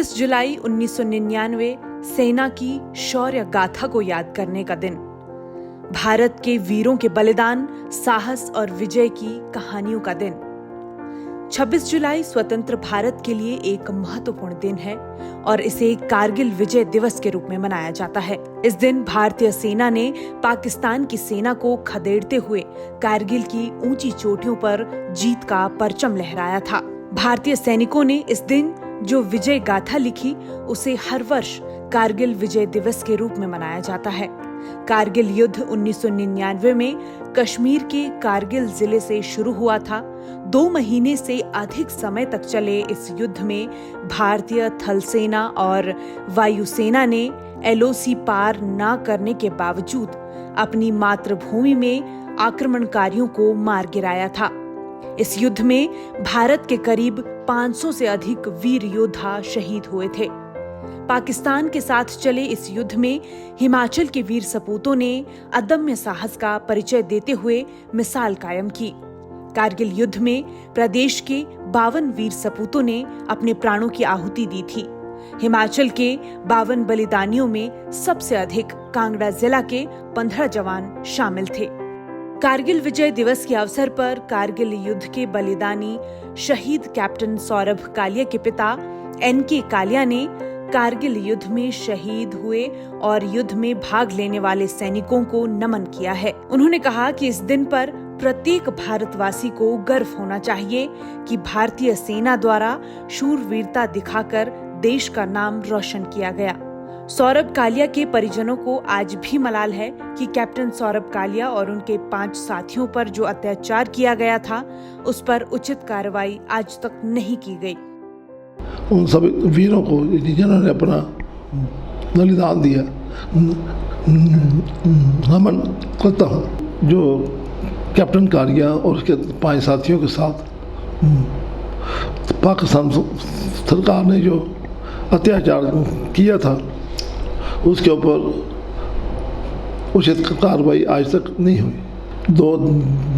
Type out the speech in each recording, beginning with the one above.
26 जुलाई 1999 सेना की शौर्य गाथा को याद करने का दिन। भारत के वीरों के बलिदान, साहस और विजय की कहानियों का दिन। 26 जुलाई स्वतंत्र भारत के लिए एक महत्वपूर्ण दिन है और इसे कारगिल विजय दिवस के रूप में मनाया जाता है। इस दिन भारतीय सेना ने पाकिस्तान की सेना को खदेड़ते हुए कारगिल की ऊंची चोटियों पर जीत का परचम लहराया था। भारतीय सैनिकों ने इस दिन जो विजय गाथा लिखी, उसे हर वर्ष कारगिल विजय दिवस के रूप में मनाया जाता है। कारगिल युद्ध 1999 में कश्मीर के कारगिल जिले से शुरू हुआ था। 2 महीने से अधिक समय तक चले इस युद्ध में भारतीय थल सेना और वायुसेना ने LOC पार न करने के बावजूद अपनी मातृभूमि में आक्रमणकारियों को मार गिराया था। इस युद्ध में भारत के करीब 500 से अधिक वीर योद्धा शहीद हुए थे। पाकिस्तान के साथ चले इस युद्ध में हिमाचल के वीर सपूतों ने अदम्य साहस का परिचय देते हुए मिसाल कायम की। कारगिल युद्ध में प्रदेश के 52 वीर सपूतों ने अपने प्राणों की आहुति दी थी। हिमाचल के 52 बलिदानियों में सबसे अधिक कांगड़ा जिला के 15 जवान शामिल थे। कारगिल विजय दिवस के अवसर पर कारगिल युद्ध के बलिदानी शहीद कैप्टन सौरभ कालिया के पिता NK कालिया ने कारगिल युद्ध में शहीद हुए और युद्ध में भाग लेने वाले सैनिकों को नमन किया है। उन्होंने कहा कि इस दिन पर प्रत्येक भारतवासी को गर्व होना चाहिए कि भारतीय सेना द्वारा शूरवीरता दिखाकर देश का नाम रोशन किया गया। सौरभ कालिया के परिजनों को आज भी मलाल है कि कैप्टन सौरभ कालिया और उनके 5 साथियों पर जो अत्याचार किया गया था, उस पर उचित कार्रवाई आज तक नहीं की गई। उन सभी वीरों को जिन्होंने अपना बलिदान दिया, नमन करता हूँ। जो कैप्टन कालिया और उसके 5 साथियों के साथ पाकिस्तान सरकार ने जो अत्याचार किया था, उसके ऊपर उचित कार्रवाई आज तक नहीं हुई। 2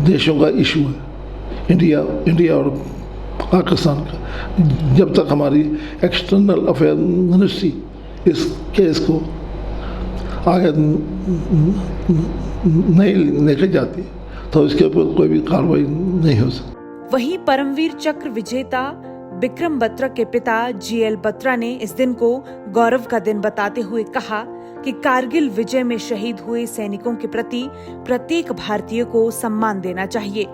देशों का इशू है, इंडिया और पाकिस्तान का। जब तक हमारी एक्सटर्नल अफेयर मिनिस्ट्री इस केस को आगे नहीं लेकर जाती, तो इसके ऊपर कोई भी कार्रवाई नहीं हो सकती। वहीं परमवीर चक्र विजेता बिक्रम बत्रा के पिता GL बत्रा ने इस दिन को गौरव का दिन बताते हुए कहा कि कारगिल विजय में शहीद हुए सैनिकों के प्रति प्रत्येक भारतीय को सम्मान देना चाहिए।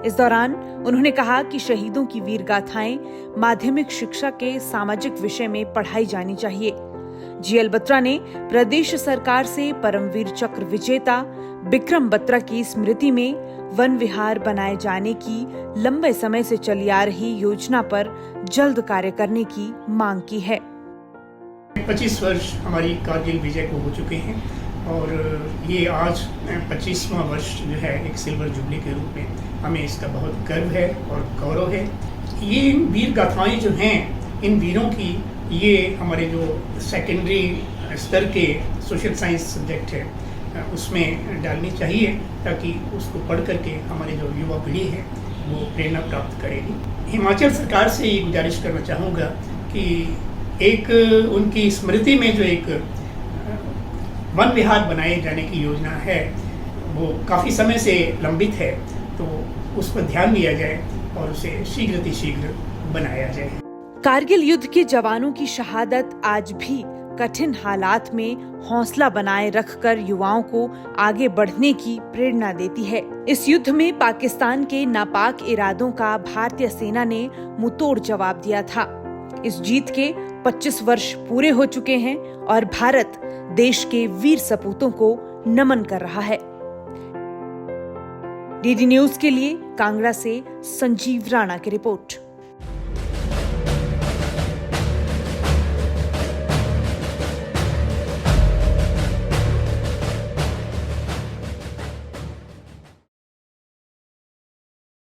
इस दौरान उन्होंने कहा कि शहीदों की वीर गाथाएं माध्यमिक शिक्षा के सामाजिक विषय में पढ़ाई जानी चाहिए। GL बत्रा ने प्रदेश सरकार से परमवीर चक्र विजेता बिक्रम बत्रा की स्मृति में वन विहार बनाए जाने की लंबे समय से चली आ रही योजना पर जल्द कार्य करने की मांग की है। 25 वर्ष हमारी कारगिल विजय को हो चुके हैं और ये आज 25वां वर्ष जो है एक सिल्वर जुबली के रूप में हमें इसका बहुत गर्व है और गौरव है। ये वीर गाथाएं जो हैं, इन वीरों की, ये हमारे जो सेकेंडरी स्तर के सोशल साइंस सब्जेक्ट है उसमें डालनी चाहिए, ताकि उसको पढ़ करके हमारे जो युवा पीढ़ी है वो प्रेरणा प्राप्त करेगी। हिमाचल सरकार से ये गुजारिश करना चाहूँगा कि एक उनकी स्मृति में जो एक वन विहार बनाए जाने की योजना है, वो काफ़ी समय से लंबित है, तो उस पर ध्यान दिया जाए और उसे शीघ्र बनाया जाए। कारगिल युद्ध के जवानों की शहादत आज भी कठिन हालात में हौसला बनाए रखकर युवाओं को आगे बढ़ने की प्रेरणा देती है। इस युद्ध में पाकिस्तान के नापाक इरादों का भारतीय सेना ने मुंहतोड़ जवाब दिया था। इस जीत के 25 वर्ष पूरे हो चुके हैं और भारत देश के वीर सपूतों को नमन कर रहा है। DD न्यूज के लिए कांगड़ा से संजीव राणा की रिपोर्ट।